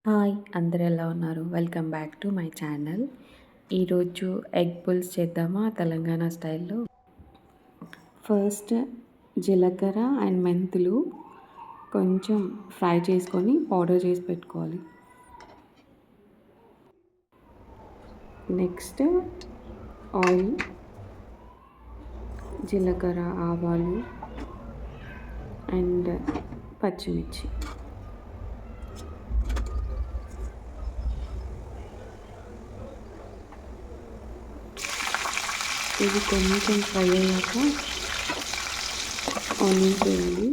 Hi అందరు ఎలా ఉన్నారు? Welcome back to my channel. ఈరోజు ఎగ్ పుల్స్ చేద్దామా తెలంగాణ స్టైల్లో. ఫస్ట్ జీలకర్ర అండ్ మెంతులు కొంచెం ఫ్రై చేసుకొని పౌడర్ చేసి పెట్టుకోవాలి. నెక్స్ట్ ఆయిల్, జీలకర్ర, ఆవాలు అండ్ పచ్చిమిర్చి. ఇది కొంచెం ఫ్రై అయ్యాక ఆనియన్స్ వేయాలి.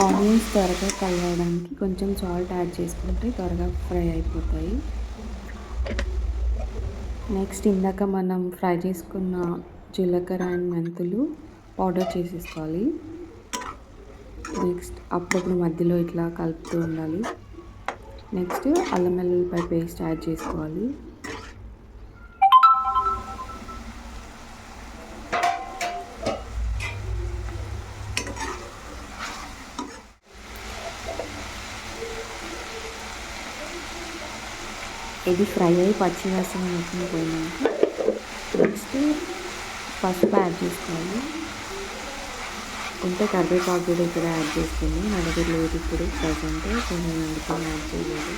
ఆనియన్స్ త్వరగా ఫ్రై అవ్వడానికి కొంచెం సాల్ట్ యాడ్ చేసుకుంటే త్వరగా ఫ్రై అయిపోతాయి. నెక్స్ట్ ఇందాక మనం ఫ్రై చేసుకున్న జీలకర్ర అండ్ మెంతులు పౌడర్ చేసేసుకోవాలి. నెక్స్ట్ అప్పుడప్పుడు మధ్యలో ఇట్లా కలుపుతూ ఉండాలి. నెక్స్ట్ అల్లం వెల్లుల్లిపాయ పేస్ట్ యాడ్ చేసుకోవాలి. ఇది ఫ్రై అయ్యి పచ్చి వాసన మొత్తం పోయినాక నెక్స్ట్ పసుపు యాడ్ చేసుకోవాలి. ఉంటే కరివేపాకు కూడా ఇక్కడ యాడ్ చేసుకుంది. నా దగ్గర లేదు ఇప్పుడు ప్రజెంట్, సో నేను అందుకని యాడ్ చేయలేదు.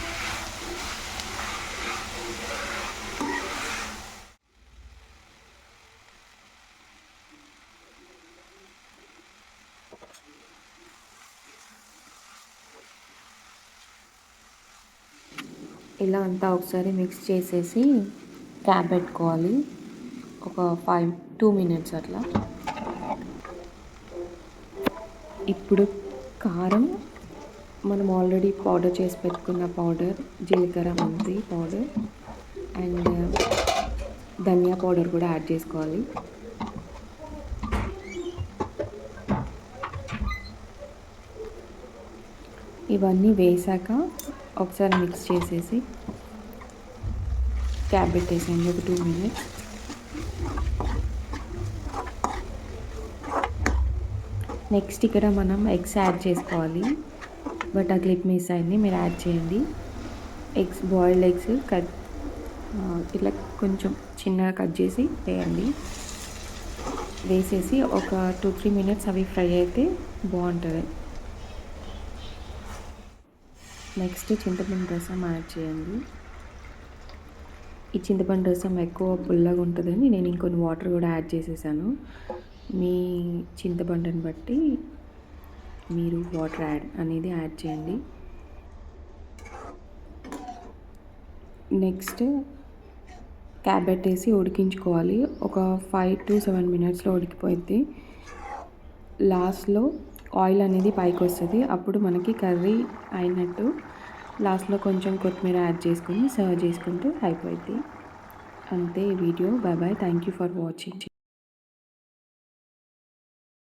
ఇలా అంతా ఒకసారి మిక్స్ చేసేసి క్యాప్ పెట్టుకోవాలి. ఒక 2 minutes అట్లా. ఇప్పుడు కారం, మనం ఆల్రెడీ పౌడర్ చేసి పెట్టుకున్న పౌడర్, జీలకర్ర మెంతి పౌడర్ అండ్ ధనియా పౌడర్ కూడా యాడ్ చేసుకోవాలి. ఇవన్నీ వేసాక ఒకసారి మిక్స్ చేసేసి క్యాప్ పెట్టేసేయండి ఒక 2 minutes. నెక్స్ట్ ఇక్కడ మనం ఎగ్స్ యాడ్ చేసుకోవాలి. బట్ ఆ క్లిప్ మిస్ అయింది, మీరు యాడ్ చేయండి. ఎగ్స్, బాయిల్డ్ ఎగ్స్ ఇట్లా కొంచెం చిన్నగా కట్ చేసి వేయండి. వేసేసి ఒక 2-3 minutes అవి ఫ్రై అయితే బాగుంటుంది. నెక్స్ట్ చింతపండు రసం యాడ్ చేయండి. ఈ చింతపండు రసం ఎక్కువ పుల్లగా ఉంటుందని నేను ఇంకొన్ని వాటర్ కూడా యాడ్ చేసేసాను. మీ చింతపండుని బట్టి మీరు వాటర్ యాడ్ చేయండి. నెక్స్ట్ క్యాప్ పెట్టేసి ఉడికించుకోవాలి. ఒక 5 to 7 minutesలో ఉడికిపోయింది. లాస్ట్లో ఆయిల్ అనేది పైకి వస్తుంది, అప్పుడు మనకి కర్రీ అయినట్టు. లాస్ట్లో కొంచెం కొత్తిమీర యాడ్ చేసుకొని సర్వ్ చేసుకుంటే అయిపోయింది. అంతే ఈ వీడియో. Bye bye. Thank you for watching.